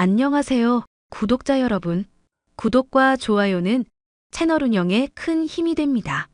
안녕하세요, 구독자 여러분. 구독과 좋아요는 채널 운영에 큰 힘이 됩니다.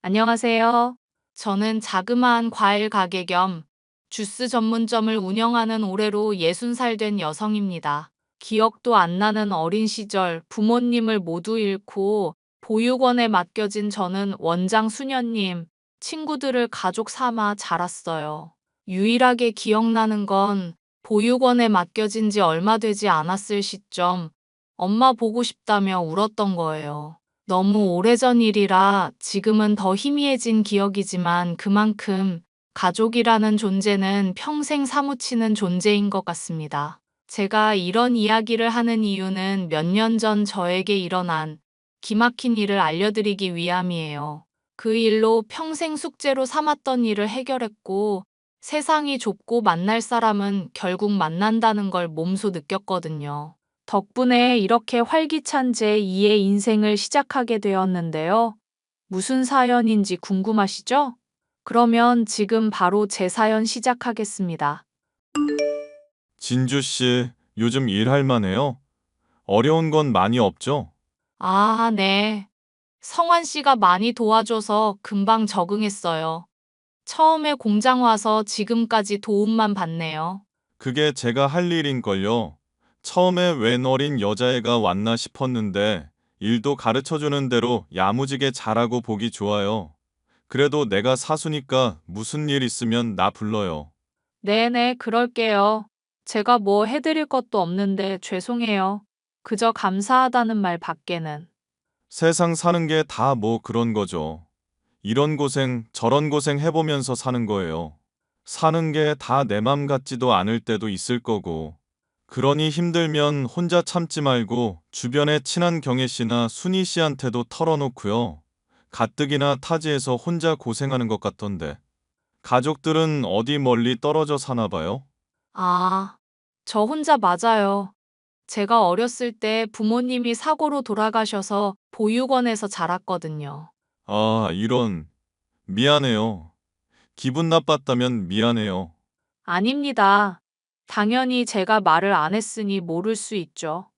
안녕하세요. 저는 자그마한 과일 가게 겸 주스 전문점을 운영하는 올해로 60살 된 여성입니다. 기억도 안 나는 어린 시절 부모님을 모두 잃고 보육원에 맡겨진 저는 원장 수녀님, 친구들을 가족 삼아 자랐어요. 유일하게 기억나는 건 보육원에 맡겨진 지 얼마 되지 않았을 시점, 엄마 보고 싶다며 울었던 거예요. 너무 오래전 일이라 지금은 더 희미해진 기억이지만 그만큼 가족이라는 존재는 평생 사무치는 존재인 것 같습니다. 제가 이런 이야기를 하는 이유는 몇 년 전 저에게 일어난 기막힌 일을 알려드리기 위함이에요. 그 일로 평생 숙제로 삼았던 일을 해결했고 세상이 좁고 만날 사람은 결국 만난다는 걸 몸소 느꼈거든요. 덕분에 이렇게 활기찬 제2의 인생을 시작하게 되었는데요. 무슨 사연인지 궁금하시죠? 그러면 지금 바로 제 사연 시작하겠습니다. 진주 씨, 요즘 일할 만해요? 어려운 건 많이 없죠? 아, 네. 성환 씨가 많이 도와줘서 금방 적응했어요. 처음에 공장 와서 지금까지 도움만 받네요. 그게 제가 할 일인걸요. 처음에 웬 어린 여자애가 왔나 싶었는데 일도 가르쳐주는 대로 야무지게 잘하고 보기 좋아요. 그래도 내가 사수니까 무슨 일 있으면 나 불러요. 네네, 그럴게요. 제가 뭐 해드릴 것도 없는데 죄송해요. 그저 감사하다는 말 밖에는. 세상 사는 게 다 뭐 그런 거죠. 이런 고생, 저런 고생 해보면서 사는 거예요. 사는 게 다 내 맘 같지도 않을 때도 있을 거고. 그러니 힘들면 혼자 참지 말고 주변에 친한 경혜 씨나 순희 씨한테도 털어놓고요. 가뜩이나 타지에서 혼자 고생하는 것 같던데. 가족들은 어디 멀리 떨어져 사나 봐요? 아, 저 혼자 맞아요. 제가 어렸을 때 부모님이 사고로 돌아가셔서 보육원에서 자랐거든요. 아, 이런. 미안해요. 기분 나빴다면 미안해요. 아닙니다. 당연히 제가 말을 안 했으니 모를 수 있죠.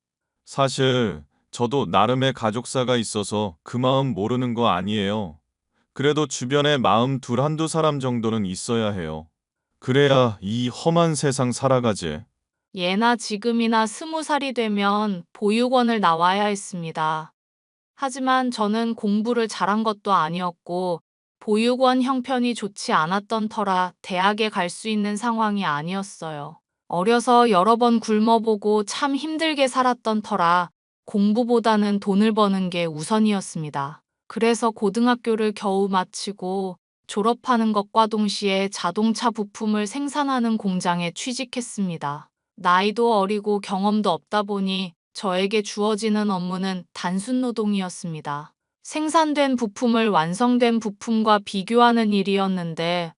사실 저도 나름의 가족사가 있어서 그 마음 모르는 거 아니에요. 그래도 주변에 마음 둘 한두 사람 정도는 있어야 해요. 그래야 이 험한 세상 살아가지. 예나 지금이나 20살이 되면 보육원을 나와야 했습니다. 하지만 저는 공부를 잘한 것도 아니었고 보육원 형편이 좋지 않았던 터라 대학에 갈 수 있는 상황이 아니었어요. 어려서 여러 번 굶어보고 참 힘들게 살았던 터라 공부보다는 돈을 버는 게 우선이었습니다. 그래서 고등학교를 겨우 마치고 졸업하는 것과 동시에 자동차 부품을 생산하는 공장에 취직했습니다. 나이도 어리고 경험도 없다 보니 저에게 주어지는 업무는 단순 노동이었습니다. 생산된 부품을 완성된 부품과 비교하는 일이었는데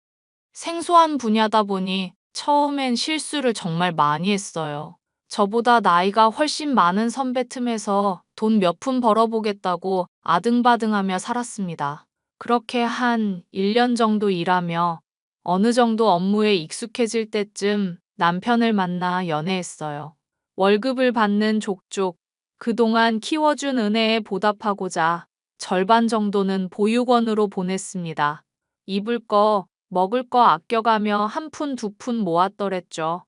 생소한 분야다 보니 처음엔 실수를 정말 많이 했어요. 저보다 나이가 훨씬 많은 선배 틈에서 돈 몇 푼 벌어보겠다고 아등바등하며 살았습니다. 그렇게 한 1년 정도 일하며 어느 정도 업무에 익숙해질 때쯤 남편을 만나 연애했어요. 월급을 받는 족족, 그동안 키워준 은혜에 보답하고자 절반 정도는 보육원으로 보냈습니다. 입을 거, 먹을 거 아껴가며 한 푼 두 푼 모았더랬죠.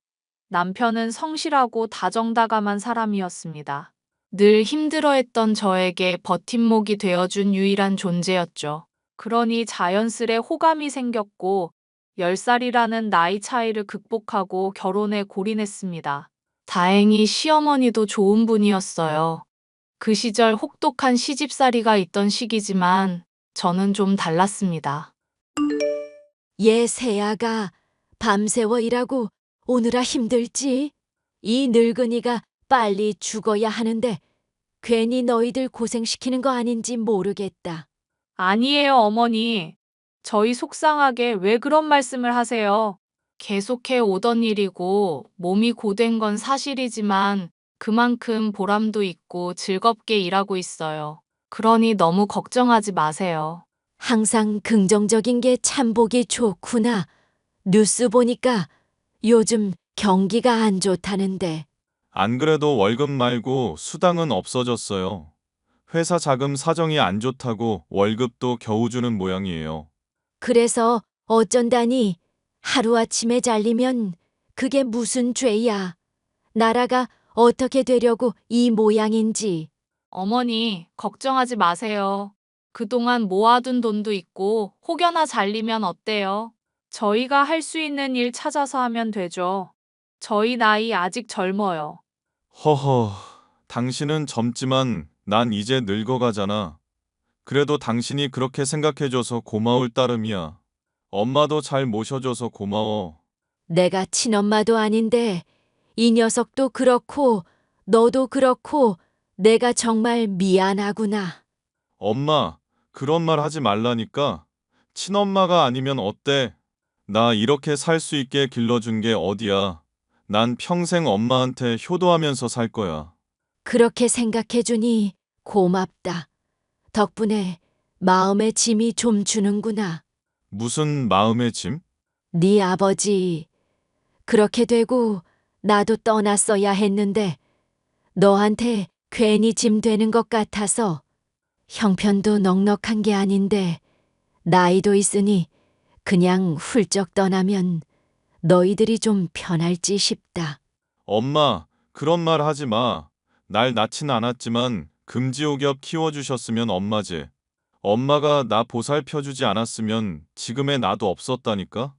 남편은 성실하고 다정다감한 사람이었습니다. 늘 힘들어했던 저에게 버팀목이 되어준 유일한 존재였죠. 그러니 자연스레 호감이 생겼고 10살이라는 나이 차이를 극복하고 결혼에 골인했습니다. 다행히 시어머니도 좋은 분이었어요. 그 시절 혹독한 시집살이가 있던 시기지만 저는 좀 달랐습니다. 얘 새아가 밤새워 일하고 오느라 힘들지? 이 늙은이가 빨리 죽어야 하는데 괜히 너희들 고생시키는 거 아닌지 모르겠다. 아니에요, 어머니. 저희 속상하게 왜 그런 말씀을 하세요? 계속해 오던 일이고 몸이 고된 건 사실이지만 그만큼 보람도 있고 즐겁게 일하고 있어요. 그러니 너무 걱정하지 마세요. 항상 긍정적인 게 참 보기 좋구나. 뉴스 보니까 요즘 경기가 안 좋다는데. 안 그래도 월급 말고 수당은 없어졌어요. 회사 자금 사정이 안 좋다고 월급도 겨우 주는 모양이에요. 그래서 어쩐다니 하루아침에 잘리면 그게 무슨 죄야. 나라가 어떻게 되려고 이 모양인지. 어머니, 걱정하지 마세요. 그동안 모아둔 돈도 있고 혹여나 잘리면 어때요? 저희가 할 수 있는 일 찾아서 하면 되죠. 저희 나이 아직 젊어요. 허허, 당신은 젊지만 난 이제 늙어가잖아. 그래도 당신이 그렇게 생각해줘서 고마울 따름이야. 엄마도 잘 모셔줘서 고마워. 내가 친엄마도 아닌데 이 녀석도 그렇고 너도 그렇고 내가 정말 미안하구나. 엄마, 그런 말 하지 말라니까. 친엄마가 아니면 어때? 나 이렇게 살 수 있게 길러준 게 어디야. 난 평생 엄마한테 효도하면서 살 거야. 그렇게 생각해주니 고맙다. 덕분에 마음의 짐이 좀 주는구나. 무슨 마음의 짐? 네 아버지 그렇게 되고 나도 떠났어야 했는데 너한테 괜히 짐 되는 것 같아서 형편도 넉넉한 게 아닌데 나이도 있으니 그냥 훌쩍 떠나면 너희들이 좀 편할지 싶다. 엄마, 그런 말 하지 마. 날 낳진 않았지만 금지옥엽 키워주셨으면 엄마지. 엄마가 나 보살펴주지 않았으면 지금의 나도 없었다니까?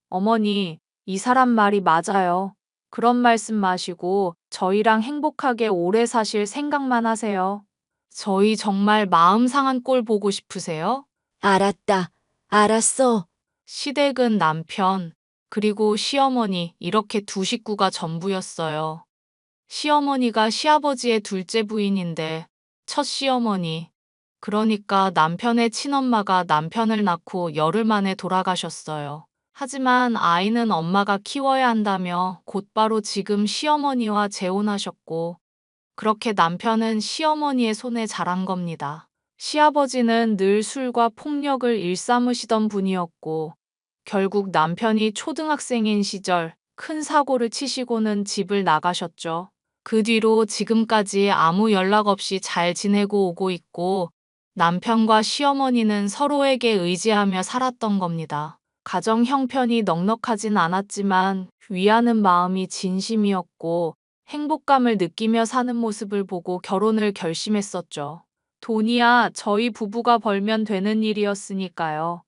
어머니, 이 사람 말이 맞아요. 그런 말씀 마시고 저희랑 행복하게 오래 사실 생각만 하세요. 저희 정말 마음 상한 꼴 보고 싶으세요? 알았다. 알았어. 시댁은 남편, 그리고 시어머니 이렇게 두 식구가 전부였어요. 시어머니가 시아버지의 둘째 부인인데 첫 시어머니, 그러니까 남편의 친엄마가 남편을 낳고 열흘 만에 돌아가셨어요. 하지만 아이는 엄마가 키워야 한다며 곧바로 지금 시어머니와 재혼하셨고, 그렇게 남편은 시어머니의 손에 자란 겁니다. 시아버지는 늘 술과 폭력을 일삼으시던 분이었고, 결국 남편이 초등학생인 시절 큰 사고를 치시고는 집을 나가셨죠. 그 뒤로 지금까지 아무 연락 없이 잘 지내고 오고 있고, 남편과 시어머니는 서로에게 의지하며 살았던 겁니다. 가정 형편이 넉넉하진 않았지만 위하는 마음이 진심이었고 행복감을 느끼며 사는 모습을 보고 결혼을 결심했었죠. 돈이야 저희 부부가 벌면 되는 일이었으니까요.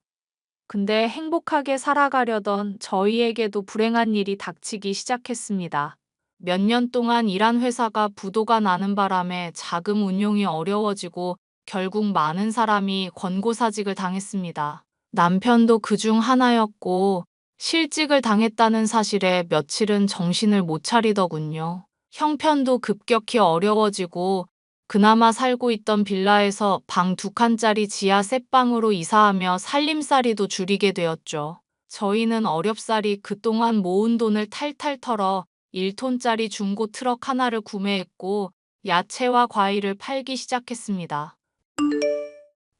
근데 행복하게 살아가려던 저희에게도 불행한 일이 닥치기 시작했습니다. 몇 년 동안 일한 회사가 부도가 나는 바람에 자금 운용이 어려워지고 결국 많은 사람이 권고사직을 당했습니다. 남편도 그중 하나였고 실직을 당했다는 사실에 며칠은 정신을 못 차리더군요. 형편도 급격히 어려워지고 그나마 살고 있던 빌라에서 방 2칸짜리 지하 셋방으로 이사하며 살림살이도 줄이게 되었죠. 저희는 어렵사리 그동안 모은 돈을 탈탈 털어 1톤짜리 중고 트럭 하나를 구매했고 야채와 과일을 팔기 시작했습니다.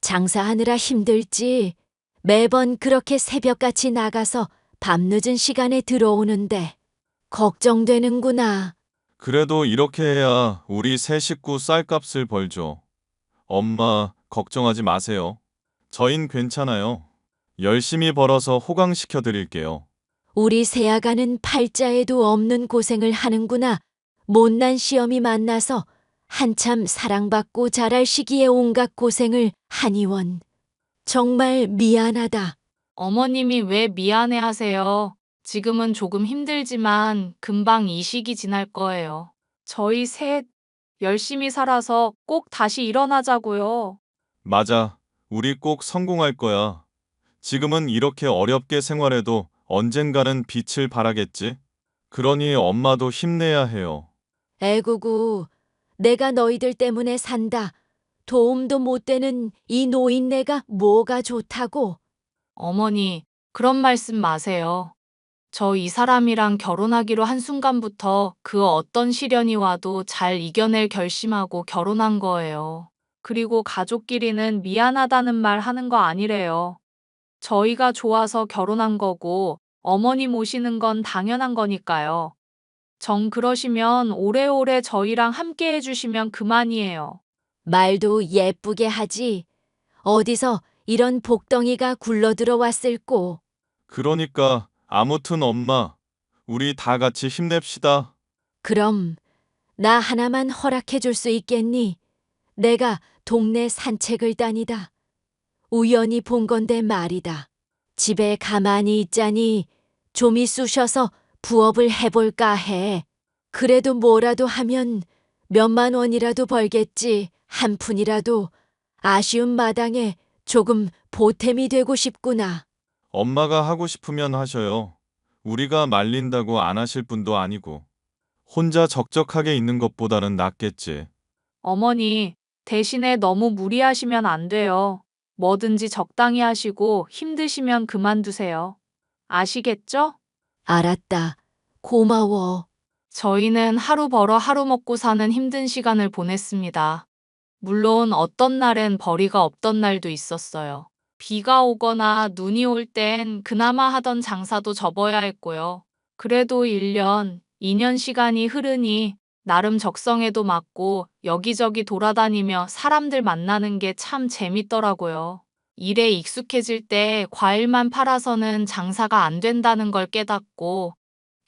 장사하느라 힘들지. 매번 그렇게 새벽같이 나가서 밤늦은 시간에 들어오는데 걱정되는구나. 그래도 이렇게 해야 우리 세 식구 쌀값을 벌죠. 엄마, 걱정하지 마세요. 저흰 괜찮아요. 열심히 벌어서 호강시켜 드릴게요. 우리 새아가는 팔자에도 없는 고생을 하는구나. 못난 시험이 만나서 한참 사랑받고 자랄 시기에 온갖 고생을 하니원. 정말 미안하다. 어머님이 왜 미안해 하세요? 지금은 조금 힘들지만 금방 이 시기 지날 거예요. 저희 셋 열심히 살아서 꼭 다시 일어나자고요. 맞아. 우리 꼭 성공할 거야. 지금은 이렇게 어렵게 생활해도 언젠가는 빛을 발하겠지? 그러니 엄마도 힘내야 해요. 애구구, 내가 너희들 때문에 산다. 도움도 못 되는 이 노인네가 뭐가 좋다고. 어머니, 그런 말씀 마세요. 저 이 사람이랑 결혼하기로 한순간부터 그 어떤 시련이 와도 잘 이겨낼 결심하고 결혼한 거예요. 그리고 가족끼리는 미안하다는 말 하는 거 아니래요. 저희가 좋아서 결혼한 거고 어머니 모시는 건 당연한 거니까요. 정 그러시면 오래오래 저희랑 함께 해주시면 그만이에요. 말도 예쁘게 하지. 어디서 이런 복덩이가 굴러 들어왔을꼬. 그러니까 아무튼 엄마, 우리 다 같이 힘냅시다. 그럼 나 하나만 허락해 줄 수 있겠니? 내가 동네 산책을 다니다. 우연히 본 건데 말이다. 집에 가만히 있자니 좀이 쑤셔서 부업을 해볼까 해. 그래도 뭐라도 하면 몇만 원이라도 벌겠지. 한 푼이라도 아쉬운 마당에 조금 보탬이 되고 싶구나. 엄마가 하고 싶으면 하셔요. 우리가 말린다고 안 하실 분도 아니고. 혼자 적적하게 있는 것보다는 낫겠지. 어머니, 대신에 너무 무리하시면 안 돼요. 뭐든지 적당히 하시고 힘드시면 그만두세요. 아시겠죠? 알았다. 고마워. 저희는 하루 벌어 하루 먹고 사는 힘든 시간을 보냈습니다. 물론 어떤 날엔 벌이가 없던 날도 있었어요. 비가 오거나 눈이 올 땐 그나마 하던 장사도 접어야 했고요. 그래도 1년, 2년 시간이 흐르니 나름 적성에도 맞고 여기저기 돌아다니며 사람들 만나는 게 참 재밌더라고요. 일에 익숙해질 때 과일만 팔아서는 장사가 안 된다는 걸 깨닫고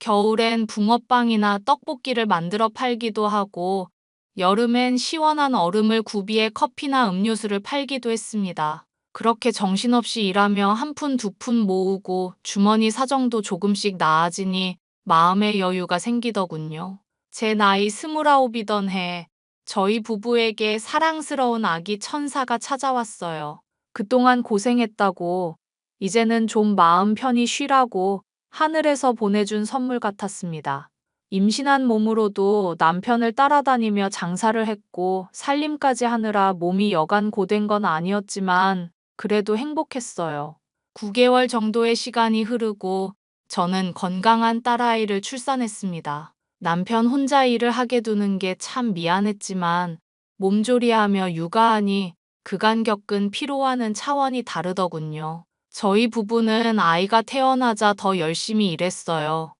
겨울엔 붕어빵이나 떡볶이를 만들어 팔기도 하고 여름엔 시원한 얼음을 구비해 커피나 음료수를 팔기도 했습니다. 그렇게 정신없이 일하며 한 푼 두 푼 모으고 주머니 사정도 조금씩 나아지니 마음의 여유가 생기더군요. 제 나이 29이던 해 저희 부부에게 사랑스러운 아기 천사가 찾아왔어요. 그동안 고생했다고 이제는 좀 마음 편히 쉬라고 하늘에서 보내준 선물 같았습니다. 임신한 몸으로도 남편을 따라다니며 장사를 했고 살림까지 하느라 몸이 여간 고된 건 아니었지만 그래도 행복했어요. 9개월 정도의 시간이 흐르고 저는 건강한 딸아이를 출산했습니다. 남편 혼자 일을 하게 두는 게 참 미안했지만 몸조리하며 육아하니 그간 겪은 피로와는 차원이 다르더군요. 저희 부부는 아이가 태어나자 더 열심히 일했어요.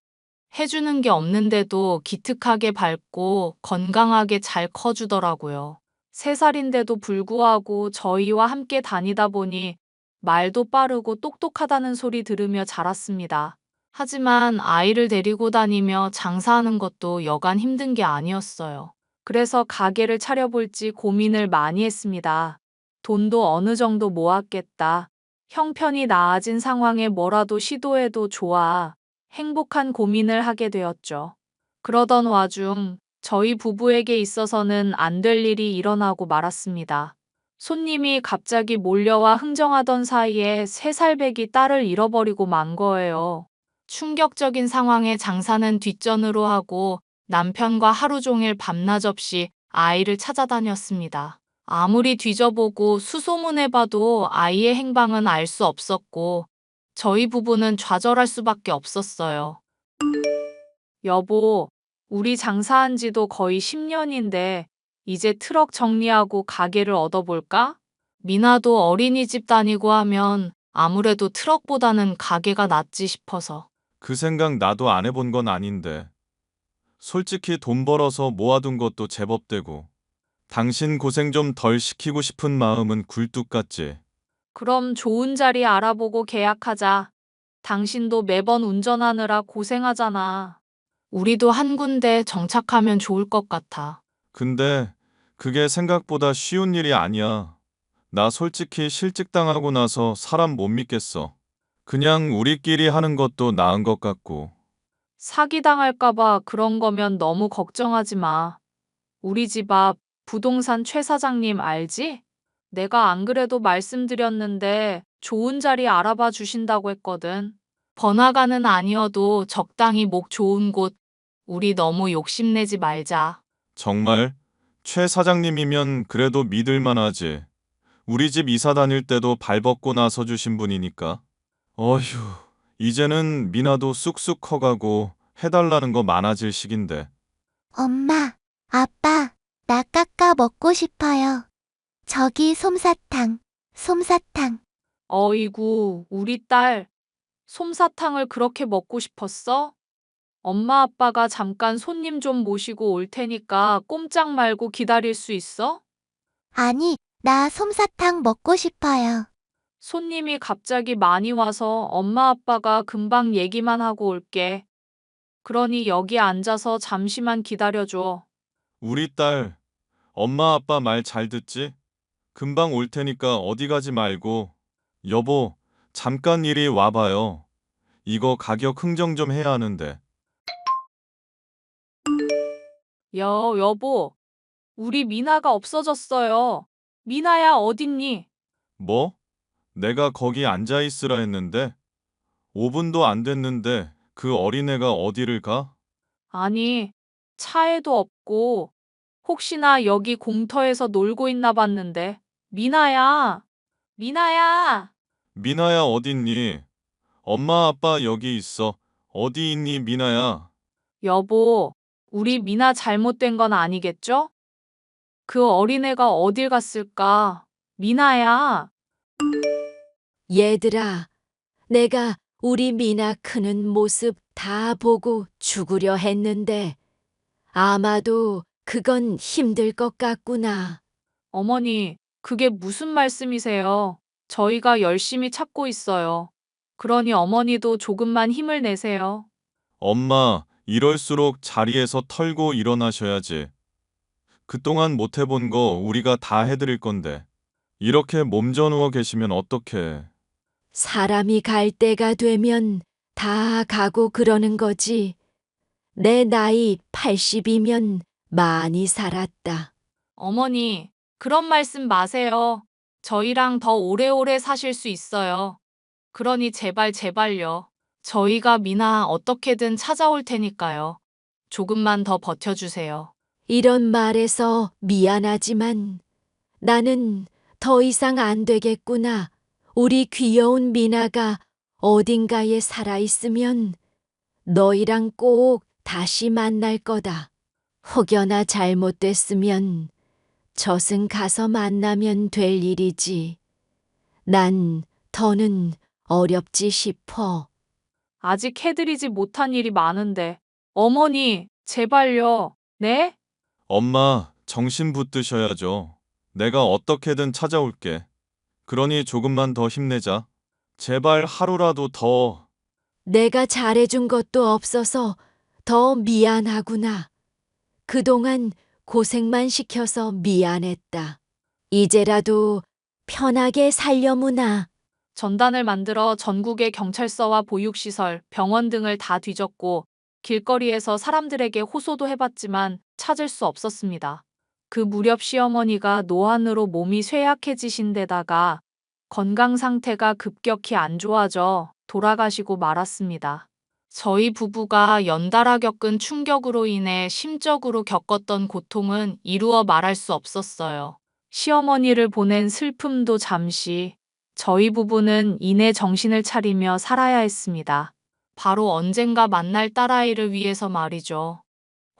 해주는 게 없는데도 기특하게 밝고 건강하게 잘 커주더라고요. 3살인데도 불구하고 저희와 함께 다니다 보니 말도 빠르고 똑똑하다는 소리 들으며 자랐습니다. 하지만 아이를 데리고 다니며 장사하는 것도 여간 힘든 게 아니었어요. 그래서 가게를 차려볼지 고민을 많이 했습니다. 돈도 어느 정도 모았겠다. 형편이 나아진 상황에 뭐라도 시도해도 좋아. 행복한 고민을 하게 되었죠. 그러던 와중 저희 부부에게 있어서는 안 될 일이 일어나고 말았습니다. 손님이 갑자기 몰려와 흥정하던 사이에 3살배기 딸을 잃어버리고 만 거예요. 충격적인 상황에 장사는 뒷전으로 하고 남편과 하루 종일 밤낮 없이 아이를 찾아다녔습니다. 아무리 뒤져보고 수소문해봐도 아이의 행방은 알 수 없었고 저희 부부는 좌절할 수밖에 없었어요. 여보, 우리 장사한 지도 거의 10년인데 이제 트럭 정리하고 가게를 얻어볼까? 미나도 어린이집 다니고 하면 아무래도 트럭보다는 가게가 낫지 싶어서. 그 생각 나도 안 해본 건 아닌데. 솔직히 돈 벌어서 모아둔 것도 제법 되고. 당신 고생 좀 덜 시키고 싶은 마음은 굴뚝 같지. 그럼 좋은 자리 알아보고 계약하자. 당신도 매번 운전하느라 고생하잖아. 우리도 한 군데 정착하면 좋을 것 같아. 근데 그게 생각보다 쉬운 일이 아니야. 나 솔직히 실직당하고 나서 사람 못 믿겠어. 그냥 우리끼리 하는 것도 나은 것 같고. 사기당할까봐 그런 거면 너무 걱정하지 마. 우리 집 앞 부동산 최 사장님 알지? 내가 안 그래도 말씀드렸는데 좋은 자리 알아봐 주신다고 했거든. 번화가는 아니어도 적당히 목 좋은 곳, 우리 너무 욕심내지 말자. 정말? 최 사장님이면 그래도 믿을 만하지. 우리 집 이사 다닐 때도 발벗고 나서 주신 분이니까. 어휴, 이제는 미나도 쑥쑥 커가고 해달라는 거 많아질 시긴데. 엄마, 아빠, 나 깎아 먹고 싶어요. 저기 솜사탕, 솜사탕. 어이구, 우리 딸, 솜사탕을 그렇게 먹고 싶었어? 엄마 아빠가 잠깐 손님 좀 모시고 올 테니까 꼼짝 말고 기다릴 수 있어? 아니, 나 솜사탕 먹고 싶어요. 손님이 갑자기 많이 와서 엄마 아빠가 금방 얘기만 하고 올게. 그러니 여기 앉아서 잠시만 기다려줘. 우리 딸, 엄마 아빠 말 잘 듣지? 금방 올 테니까 어디 가지 말고. 여보, 잠깐 이리 와봐요. 이거 가격 흥정 좀 해야 하는데. 여보, 우리 미나가 없어졌어요. 미나야, 어딨니? 뭐? 내가 거기 앉아 있으라 했는데 5분도 안 됐는데 그 어린애가 어디를 가? 아니, 차에도 없고, 혹시나 여기 공터에서 놀고 있나 봤는데. 미나야, 미나야. 미나야 어딨니? 엄마 아빠 여기 있어. 어디 있니 미나야? 여보, 우리 미나 잘못된 건 아니겠죠? 그 어린애가 어딜 갔을까? 미나야. 얘들아, 내가 우리 미나 크는 모습 다 보고 죽으려 했는데 아마도 그건 힘들 것 같구나. 어머니, 그게 무슨 말씀이세요? 저희가 열심히 찾고 있어요. 그러니 어머니도 조금만 힘을 내세요. 엄마, 이럴수록 자리에서 털고 일어나셔야지. 그동안 못 해본 거 우리가 다 해드릴 건데. 이렇게 몸져 누워 계시면 어떡해. 사람이 갈 때가 되면 다 가고 그러는 거지. 내 나이 80이면 많이 살았다. 어머니, 그런 말씀 마세요. 저희랑 더 오래오래 사실 수 있어요. 그러니 제발요. 저희가 미나 어떻게든 찾아올 테니까요. 조금만 더 버텨주세요. 이런 말에서 미안하지만 나는 더 이상 안 되겠구나. 우리 귀여운 미나가 어딘가에 살아있으면 너희랑 꼭 다시 만날 거다. 혹여나 잘못됐으면 젖은 가서 만나면 될 일이지. 난 더는 어렵지 싶어. 아직 해드리지 못한 일이 많은데. 어머니, 제발요. 네? 엄마, 정신 붙드셔야죠. 내가 어떻게든 찾아올게. 그러니 조금만 더 힘내자. 제발 하루라도 더. 내가 잘해준 것도 없어서 더 미안하구나. 그동안 고생만 시켜서 미안했다. 이제라도 편하게 살려무나. 전단을 만들어 전국의 경찰서와 보육시설, 병원 등을 다 뒤졌고 길거리에서 사람들에게 호소도 해봤지만 찾을 수 없었습니다. 그 무렵 시어머니가 노안으로 몸이 쇠약해지신 데다가 건강 상태가 급격히 안 좋아져 돌아가시고 말았습니다. 저희 부부가 연달아 겪은 충격으로 인해 심적으로 겪었던 고통은 이루어 말할 수 없었어요. 시어머니를 보낸 슬픔도 잠시, 저희 부부는 이내 정신을 차리며 살아야 했습니다. 바로 언젠가 만날 딸아이를 위해서 말이죠.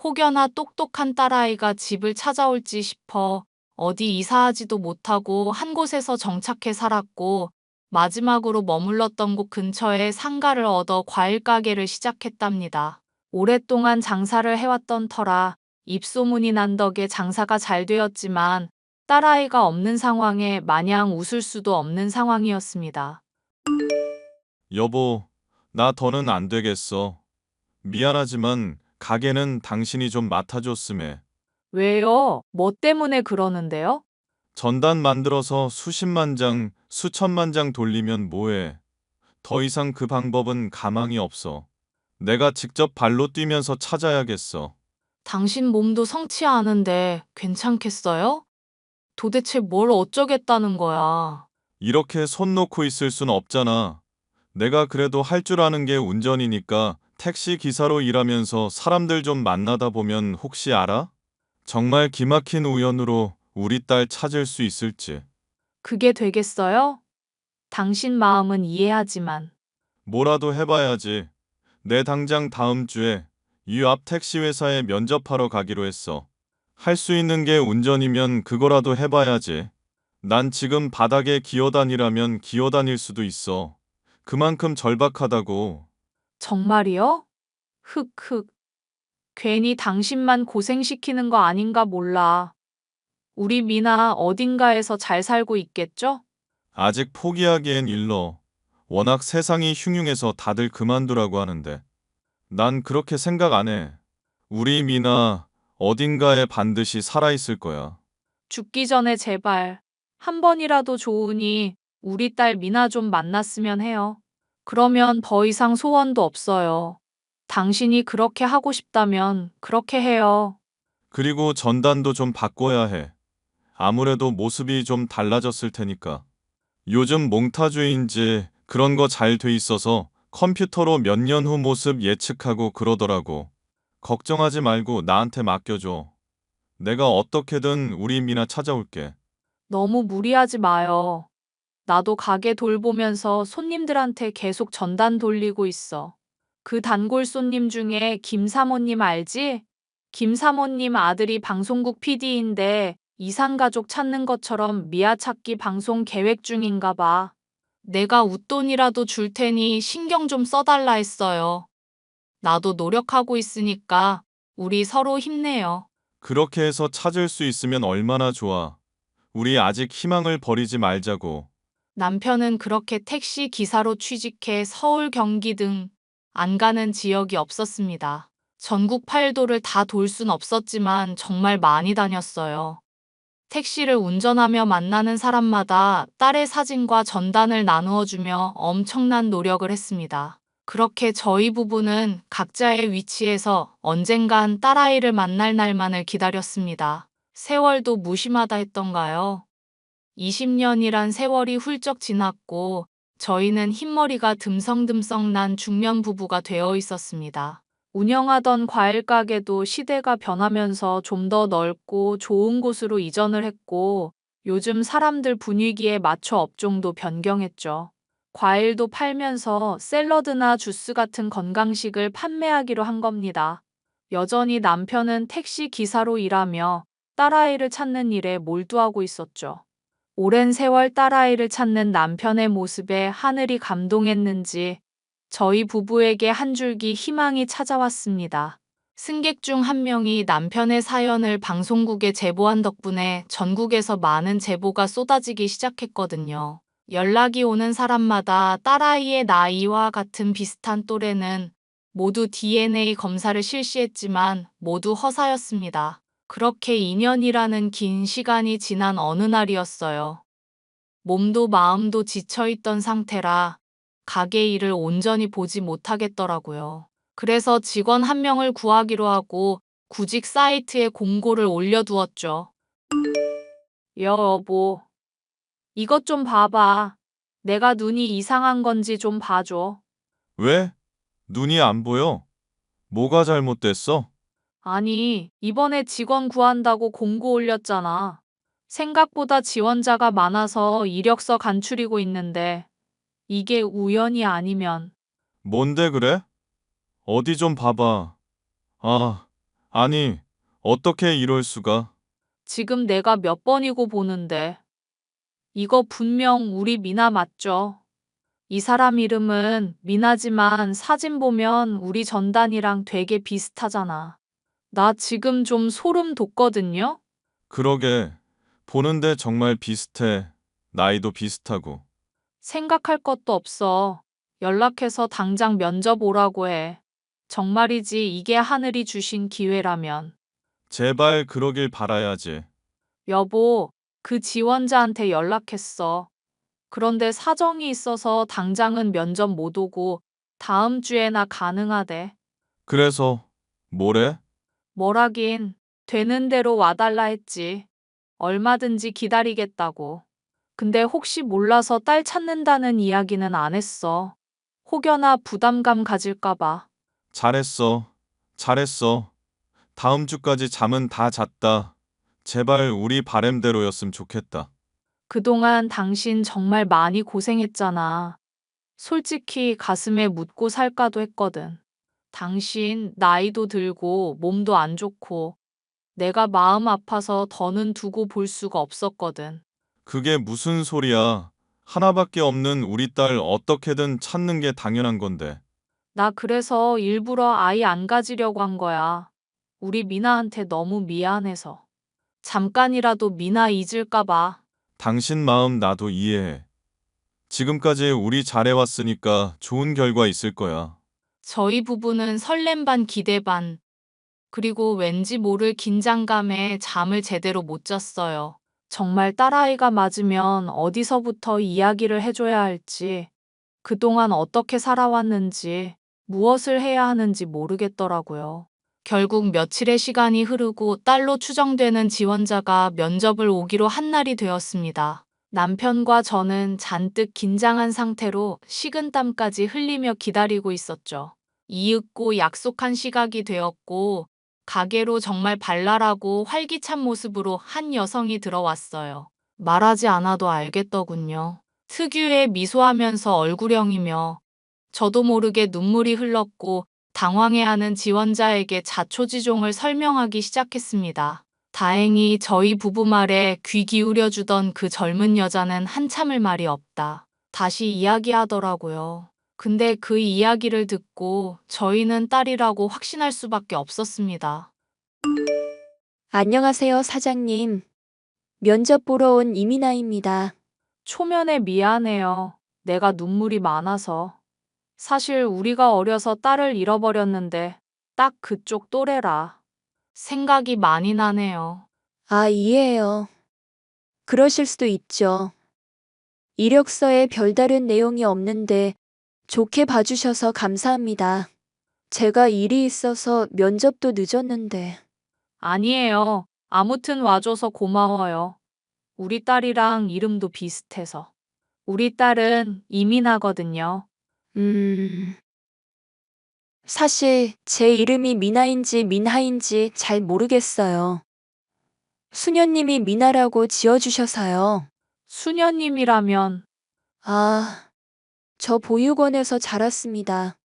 혹여나 똑똑한 딸아이가 집을 찾아올지 싶어 어디 이사하지도 못하고 한 곳에서 정착해 살았고 마지막으로 머물렀던 곳 근처에 상가를 얻어 과일 가게를 시작했답니다. 오랫동안 장사를 해왔던 터라 입소문이 난 덕에 장사가 잘 되었지만 딸아이가 없는 상황에 마냥 웃을 수도 없는 상황이었습니다. 여보, 나 더는 안 되겠어. 미안하지만 가게는 당신이 좀 맡아줬음에. 왜요? 뭐 때문에 그러는데요? 전단 만들어서 수십만 장, 수천만 장 돌리면 뭐해. 더 이상 그 방법은 가망이 없어. 내가 직접 발로 뛰면서 찾아야겠어. 당신 몸도 성치 않은데 괜찮겠어요? 도대체 뭘 어쩌겠다는 거야. 이렇게 손 놓고 있을 순 없잖아. 내가 그래도 할 줄 아는 게 운전이니까 택시 기사로 일하면서 사람들 좀 만나다 보면 혹시 알아? 정말 기막힌 우연으로 우리 딸 찾을 수 있을지. 그게 되겠어요? 당신 마음은 이해하지만. 뭐라도 해봐야지. 내 당장 다음 주에 이 앞 택시 회사에 면접하러 가기로 했어. 할 수 있는 게 운전이면 그거라도 해봐야지. 난 지금 바닥에 기어다니라면 기어다닐 수도 있어. 그만큼 절박하다고. 정말이요? 흑흑. 괜히 당신만 고생시키는 거 아닌가 몰라. 우리 미나 어딘가에서 잘 살고 있겠죠? 아직 포기하기엔 일러. 워낙 세상이 흉흉해서 다들 그만두라고 하는데. 난 그렇게 생각 안 해. 우리 미나 어딘가에 반드시 살아있을 거야. 죽기 전에 제발 한 번이라도 좋으니 우리 딸 미나 좀 만났으면 해요. 그러면 더 이상 소원도 없어요. 당신이 그렇게 하고 싶다면 그렇게 해요. 그리고 전단도 좀 바꿔야 해. 아무래도 모습이 좀 달라졌을 테니까. 요즘 몽타주의인지 그런 거 잘 돼 있어서 컴퓨터로 몇 년 후 모습 예측하고 그러더라고. 걱정하지 말고 나한테 맡겨줘. 내가 어떻게든 우리 미나 찾아올게. 너무 무리하지 마요. 나도 가게 돌보면서 손님들한테 계속 전단 돌리고 있어. 그 단골 손님 중에 김 사모님 알지? 김 사모님 아들이 방송국 PD인데 이상가족 찾는 것처럼 미아 찾기 방송 계획 중인가 봐. 내가 웃돈이라도 줄 테니 신경 좀 써달라 했어요. 나도 노력하고 있으니까 우리 서로 힘내요. 그렇게 해서 찾을 수 있으면 얼마나 좋아. 우리 아직 희망을 버리지 말자고. 남편은 그렇게 택시 기사로 취직해 서울, 경기 등 안 가는 지역이 없었습니다. 전국 8도를 다 돌 순 없었지만 정말 많이 다녔어요. 택시를 운전하며 만나는 사람마다 딸의 사진과 전단을 나누어 주며 엄청난 노력을 했습니다. 그렇게 저희 부부는 각자의 위치에서 언젠간 딸아이를 만날 날만을 기다렸습니다. 세월도 무심하다 했던가요? 20년이란 세월이 훌쩍 지났고 저희는 흰머리가 듬성듬성 난 중년 부부가 되어 있었습니다. 운영하던 과일 가게도 시대가 변하면서 좀 더 넓고 좋은 곳으로 이전을 했고 요즘 사람들 분위기에 맞춰 업종도 변경했죠. 과일도 팔면서 샐러드나 주스 같은 건강식을 판매하기로 한 겁니다. 여전히 남편은 택시 기사로 일하며 딸아이를 찾는 일에 몰두하고 있었죠. 오랜 세월 딸아이를 찾는 남편의 모습에 하늘이 감동했는지 저희 부부에게 한 줄기 희망이 찾아왔습니다. 승객 중 한 명이 남편의 사연을 방송국에 제보한 덕분에 전국에서 많은 제보가 쏟아지기 시작했거든요. 연락이 오는 사람마다 딸아이의 나이와 같은 비슷한 또래는 모두 DNA 검사를 실시했지만 모두 허사였습니다. 그렇게 2년이라는 긴 시간이 지난 어느 날이었어요. 몸도 마음도 지쳐있던 상태라 가게 일을 온전히 보지 못하겠더라고요. 그래서 직원 한 명을 구하기로 하고 구직 사이트에 공고를 올려두었죠. 여보, 이것 좀 봐봐. 내가 눈이 이상한 건지 좀 봐줘. 왜? 눈이 안 보여? 뭐가 잘못됐어? 아니, 이번에 직원 구한다고 공고 올렸잖아. 생각보다 지원자가 많아서 이력서 간추리고 있는데 이게 우연이 아니면 뭔데 그래? 어디 좀 봐봐. 아니, 어떻게 이럴 수가? 지금 내가 몇 번이고 보는데 이거 분명 우리 미나 맞죠? 이 사람 이름은 미나지만 사진 보면 우리 전단이랑 되게 비슷하잖아. 나 지금 좀 소름 돋거든요? 그러게, 보는데 정말 비슷해. 나이도 비슷하고. 생각할 것도 없어. 연락해서 당장 면접 오라고 해. 정말이지 이게 하늘이 주신 기회라면. 제발 그러길 바라야지. 여보, 그 지원자한테 연락했어. 그런데 사정이 있어서 당장은 면접 못 오고 다음 주에나 가능하대. 그래서, 뭐래? 뭐라긴 되는 대로 와달라 했지. 얼마든지 기다리겠다고. 근데 혹시 몰라서 딸 찾는다는 이야기는 안 했어. 혹여나 부담감 가질까봐. 잘했어. 잘했어. 다음 주까지 잠은 다 잤다. 제발 우리 바램대로였으면 좋겠다. 그동안 당신 정말 많이 고생했잖아. 솔직히 가슴에 묻고 살까도 했거든. 당신 나이도 들고 몸도 안 좋고 내가 마음 아파서 더는 두고 볼 수가 없었거든. 그게 무슨 소리야. 하나밖에 없는 우리 딸 어떻게든 찾는 게 당연한 건데. 나 그래서 일부러 아이 안 가지려고 한 거야. 우리 미나한테 너무 미안해서. 잠깐이라도 미나 잊을까 봐. 당신 마음 나도 이해해. 지금까지 우리 잘해왔으니까 좋은 결과 있을 거야. 저희 부부는 설렘 반 기대 반, 그리고 왠지 모를 긴장감에 잠을 제대로 못 잤어요. 정말 딸아이가 맞으면 어디서부터 이야기를 해줘야 할지, 그동안 어떻게 살아왔는지, 무엇을 해야 하는지 모르겠더라고요. 결국 며칠의 시간이 흐르고 딸로 추정되는 지원자가 면접을 오기로 한 날이 되었습니다. 남편과 저는 잔뜩 긴장한 상태로 식은땀까지 흘리며 기다리고 있었죠. 이윽고 약속한 시각이 되었고, 가게로 정말 발랄하고 활기찬 모습으로 한 여성이 들어왔어요. 말하지 않아도 알겠더군요. 특유의 미소하면서 얼굴형이며, 저도 모르게 눈물이 흘렀고 당황해하는 지원자에게 자초지종을 설명하기 시작했습니다. 다행히 저희 부부 말에 귀 기울여주던 그 젊은 여자는 한참을 말이 없다. 다시 이야기하더라고요. 근데 그 이야기를 듣고 저희는 딸이라고 확신할 수밖에 없었습니다. 안녕하세요, 사장님. 면접 보러 온 이민아입니다. 초면에 미안해요. 내가 눈물이 많아서. 사실 우리가 어려서 딸을 잃어버렸는데 딱 그쪽 또래라. 생각이 많이 나네요. 아, 이해해요. 그러실 수도 있죠. 이력서에 별다른 내용이 없는데 좋게 봐주셔서 감사합니다. 제가 일이 있어서 면접도 늦었는데. 아니에요. 아무튼 와줘서 고마워요. 우리 딸이랑 이름도 비슷해서. 우리 딸은 이민아거든요. 사실 제 이름이 미나인지 민하인지 잘 모르겠어요. 수녀님이 미나라고 지어주셔서요. 수녀님이라면 아, 저 보육원에서 자랐습니다.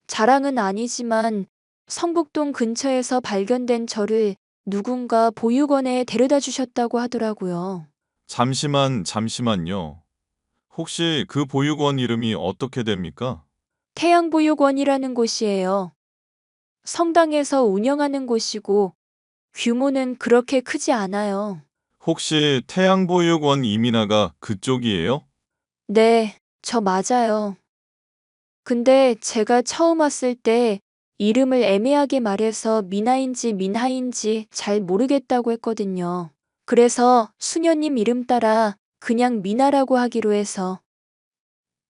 자랑은 아니지만 성북동 근처에서 발견된 저를 누군가 보육원에 데려다 주셨다고 하더라고요. 잠시만요. 혹시 그 보육원 이름이 어떻게 됩니까? 태양보육원이라는 곳이에요. 성당에서 운영하는 곳이고 규모는 그렇게 크지 않아요. 혹시 태양보육원 이민아가 그쪽이에요? 네, 저 맞아요. 근데 제가 처음 왔을 때 이름을 애매하게 말해서 미나인지 민하인지 잘 모르겠다고 했거든요. 그래서 수녀님 이름 따라 그냥 미나라고 하기로 해서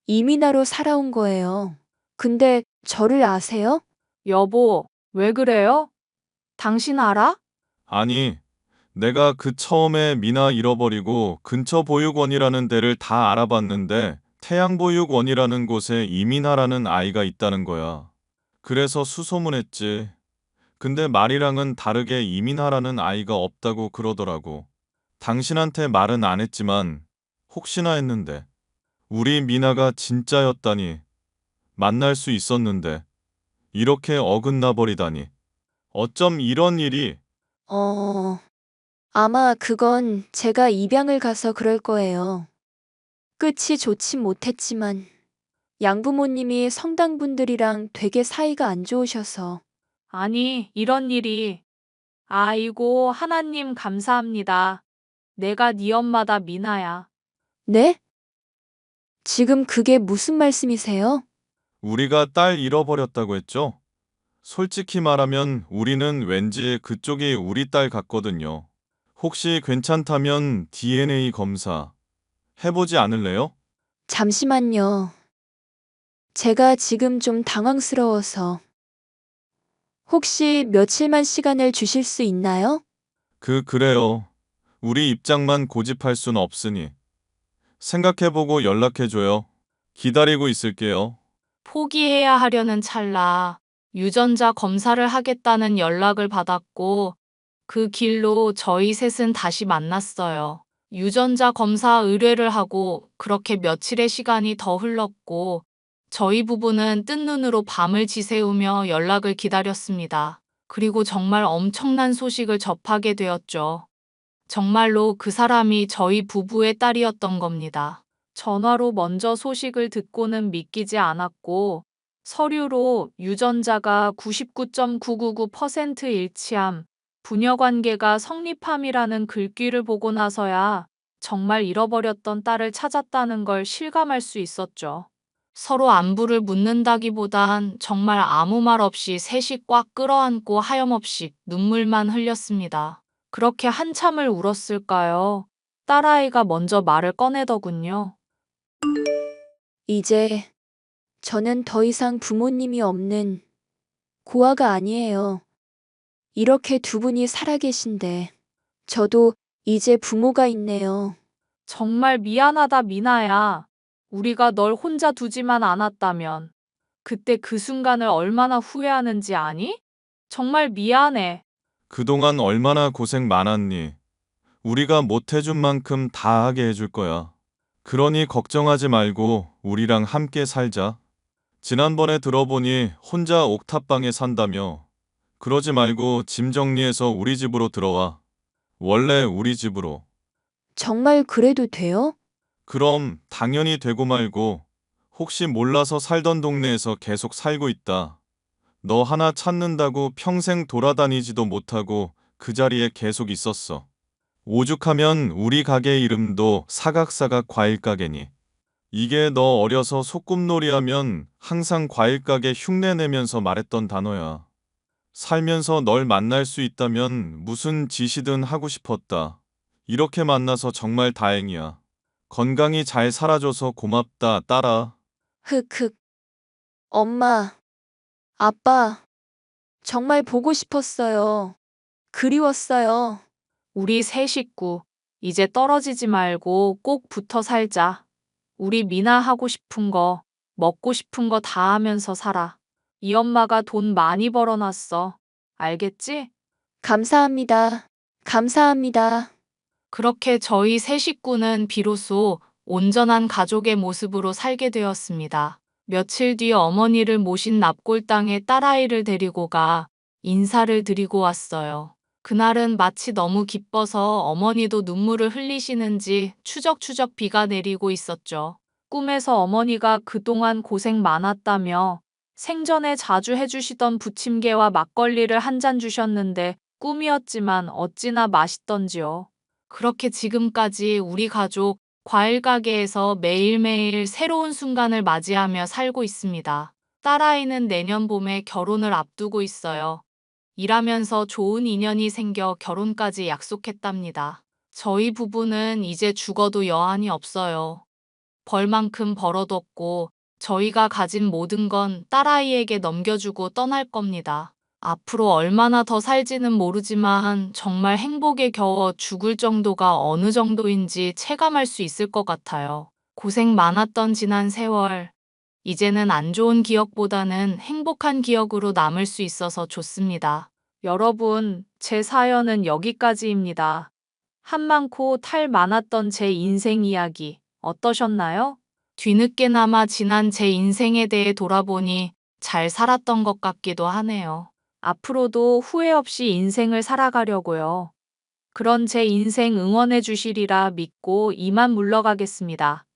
이민아로 살아온 거예요. 근데 저를 아세요? 여보, 왜 그래요? 당신 알아? 아니, 내가 그 처음에 미나 잃어버리고 근처 보육원이라는 데를 다 알아봤는데 태양보육원이라는 곳에 이민아라는 아이가 있다는 거야. 그래서 수소문했지. 근데 말이랑은 다르게 이민아라는 아이가 없다고 그러더라고. 당신한테 말은 안 했지만 혹시나 했는데 우리 미나가 진짜였다니. 만날 수 있었는데 이렇게 어긋나 버리다니. 어쩜 이런 일이. 아마 그건 제가 입양을 가서 그럴 거예요. 끝이 좋진 못했지만 양부모님이 성당분들이랑 되게 사이가 안 좋으셔서. 아니, 이런 일이. 아이고, 하나님 감사합니다. 내가 네 엄마다 미나야. 네? 지금 그게 무슨 말씀이세요? 우리가 딸 잃어버렸다고 했죠? 솔직히 말하면 우리는 왠지 그쪽이 우리 딸 같거든요. 혹시 괜찮다면 DNA 검사 해보지 않을래요? 잠시만요. 제가 지금 좀 당황스러워서. 혹시 며칠만 시간을 주실 수 있나요? 그래요. 우리 입장만 고집할 순 없으니. 생각해보고 연락해줘요. 기다리고 있을게요. 포기해야 하려는 찰나 유전자 검사를 하겠다는 연락을 받았고 그 길로 저희 셋은 다시 만났어요. 유전자 검사 의뢰를 하고 그렇게 며칠의 시간이 더 흘렀고 저희 부부는 뜬 눈으로 밤을 지새우며 연락을 기다렸습니다. 그리고 정말 엄청난 소식을 접하게 되었죠. 정말로 그 사람이 저희 부부의 딸이었던 겁니다. 전화로 먼저 소식을 듣고는 믿기지 않았고 서류로 유전자가 99.999% 일치함, 부녀관계가 성립함이라는 글귀를 보고 나서야 정말 잃어버렸던 딸을 찾았다는 걸 실감할 수 있었죠. 서로 안부를 묻는다기보단 정말 아무 말 없이 셋이 꽉 끌어안고 하염없이 눈물만 흘렸습니다. 그렇게 한참을 울었을까요? 딸아이가 먼저 말을 꺼내더군요. 이제 저는 더 이상 부모님이 없는 고아가 아니에요. 이렇게 두 분이 살아계신데 저도 이제 부모가 있네요. 정말 미안하다, 미나야. 우리가 널 혼자 두지만 않았다면 그때 그 순간을 얼마나 후회하는지 아니? 정말 미안해. 그동안 얼마나 고생 많았니? 우리가 못해준 만큼 다 하게 해줄 거야. 그러니 걱정하지 말고 우리랑 함께 살자. 지난번에 들어보니 혼자 옥탑방에 산다며. 그러지 말고 짐 정리해서 우리 집으로 들어와. 원래 우리 집으로. 정말 그래도 돼요? 그럼 당연히 되고 말고. 혹시 몰라서 살던 동네에서 계속 살고 있다. 너 하나 찾는다고 평생 돌아다니지도 못하고 그 자리에 계속 있었어. 오죽하면 우리 가게 이름도 사각사각 과일가게니. 이게 너 어려서 소꿉놀이 하면 항상 과일가게 흉내내면서 말했던 단어야. 살면서 널 만날 수 있다면 무슨 짓이든 하고 싶었다. 이렇게 만나서 정말 다행이야. 건강히 잘 살아줘서 고맙다, 딸아. 흑흑. 엄마, 아빠, 정말 보고 싶었어요. 그리웠어요. 우리 세 식구, 이제 떨어지지 말고 꼭 붙어 살자. 우리 미나 하고 싶은 거, 먹고 싶은 거 다 하면서 살아. 이 엄마가 돈 많이 벌어놨어. 알겠지? 감사합니다. 감사합니다. 그렇게 저희 세 식구는 비로소 온전한 가족의 모습으로 살게 되었습니다. 며칠 뒤 어머니를 모신 납골당에 딸아이를 데리고 가 인사를 드리고 왔어요. 그날은 마치 너무 기뻐서 어머니도 눈물을 흘리시는지 추적추적 비가 내리고 있었죠. 꿈에서 어머니가 그동안 고생 많았다며 생전에 자주 해주시던 부침개와 막걸리를 한 잔 주셨는데 꿈이었지만 어찌나 맛있던지요. 그렇게 지금까지 우리 가족 과일 가게에서 매일매일 새로운 순간을 맞이하며 살고 있습니다. 딸아이는 내년 봄에 결혼을 앞두고 있어요. 일하면서 좋은 인연이 생겨 결혼까지 약속했답니다. 저희 부부는 이제 죽어도 여한이 없어요. 벌만큼 벌어뒀고 저희가 가진 모든 건 딸아이에게 넘겨주고 떠날 겁니다. 앞으로 얼마나 더 살지는 모르지만 정말 행복에 겨워 죽을 정도가 어느 정도인지 체감할 수 있을 것 같아요. 고생 많았던 지난 세월. 이제는 안 좋은 기억보다는 행복한 기억으로 남을 수 있어서 좋습니다. 여러분, 제 사연은 여기까지입니다. 한 많고 탈 많았던 제 인생 이야기 어떠셨나요? 뒤늦게나마 지난 제 인생에 대해 돌아보니 잘 살았던 것 같기도 하네요. 앞으로도 후회 없이 인생을 살아가려고요. 그런 제 인생 응원해 주시리라 믿고 이만 물러가겠습니다.